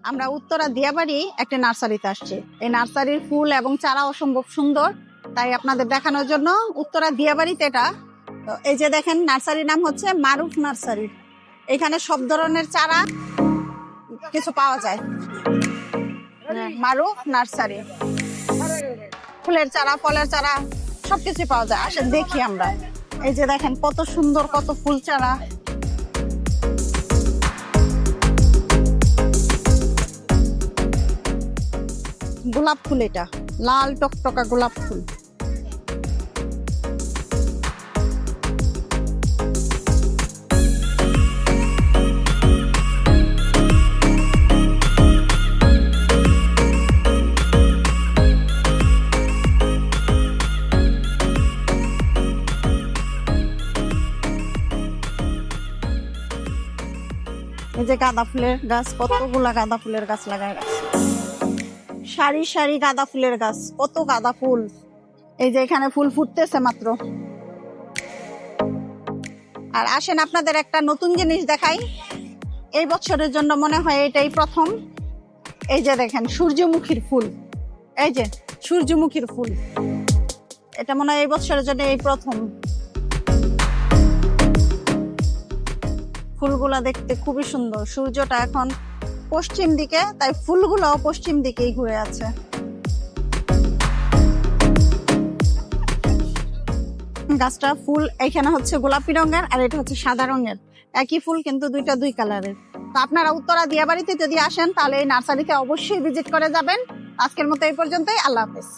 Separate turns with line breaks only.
আমরা উত্তরা দিয়াবাড়ি একটা নার্সারিতে আসছি। এই নার্সারির ফুল এবং চারা অসম্ভব সুন্দর, তাই আপনাদের দেখানোর জন্য উত্তরা দিয়াবাড়িতে এটা। তো এই যে দেখেন, নার্সারির নাম হচ্ছে মারুফ নার্সারি। এখানে সব ধরনের চারা কিছু পাওয়া যায়। মারুফ নার্সারি, ফুলের চারা, ফলের চারা সবকিছু পাওয়া যায়। আসেন দেখি আমরা। এই যে দেখেন কত সুন্দর, কত ফুল চারা। গোলাপ ফুল, এটা লাল টকটকা গোলাপ ফুল। এই যে গাঁদা ফুলের গাছ, কতগুলা গাঁদা ফুলের গাছ লাগায় রাখছে। সারি সারি গাঁদা ফুলের গাছ, কত গাঁদা ফুল। এই যে এখানে ফুল ফুটতেছে মাত্র। আর আসেন আপনাদের একটা নতুন জিনিস দেখাই। এই বছরের জন্য মনে হয় এটাই প্রথম। এই যে দেখেন সূর্যমুখীর ফুল, এই যে সূর্যমুখীর ফুল, এটা মনে হয় এই বছরের জন্য এই প্রথম। ফুলগুলা দেখতে খুবই সুন্দর। সূর্যটা এখন পশ্চিম দিকে, তাই ফুলগুলাও পশ্চিম দিকেই ঘুরে আছে। গাছটা ফুল এখানে হচ্ছে গোলাপি রঙের, আর এটা হচ্ছে সাদা রঙের। একই ফুল কিন্তু দুইটা দুই কালারের। তো আপনারা উত্তরা দিয়াবাড়িতে যদি আসেন তাহলে এই নার্সারিতে অবশ্যই ভিজিট করে যাবেন। আজকের মতো এই পর্যন্তই। আল্লাহ হাফেজ।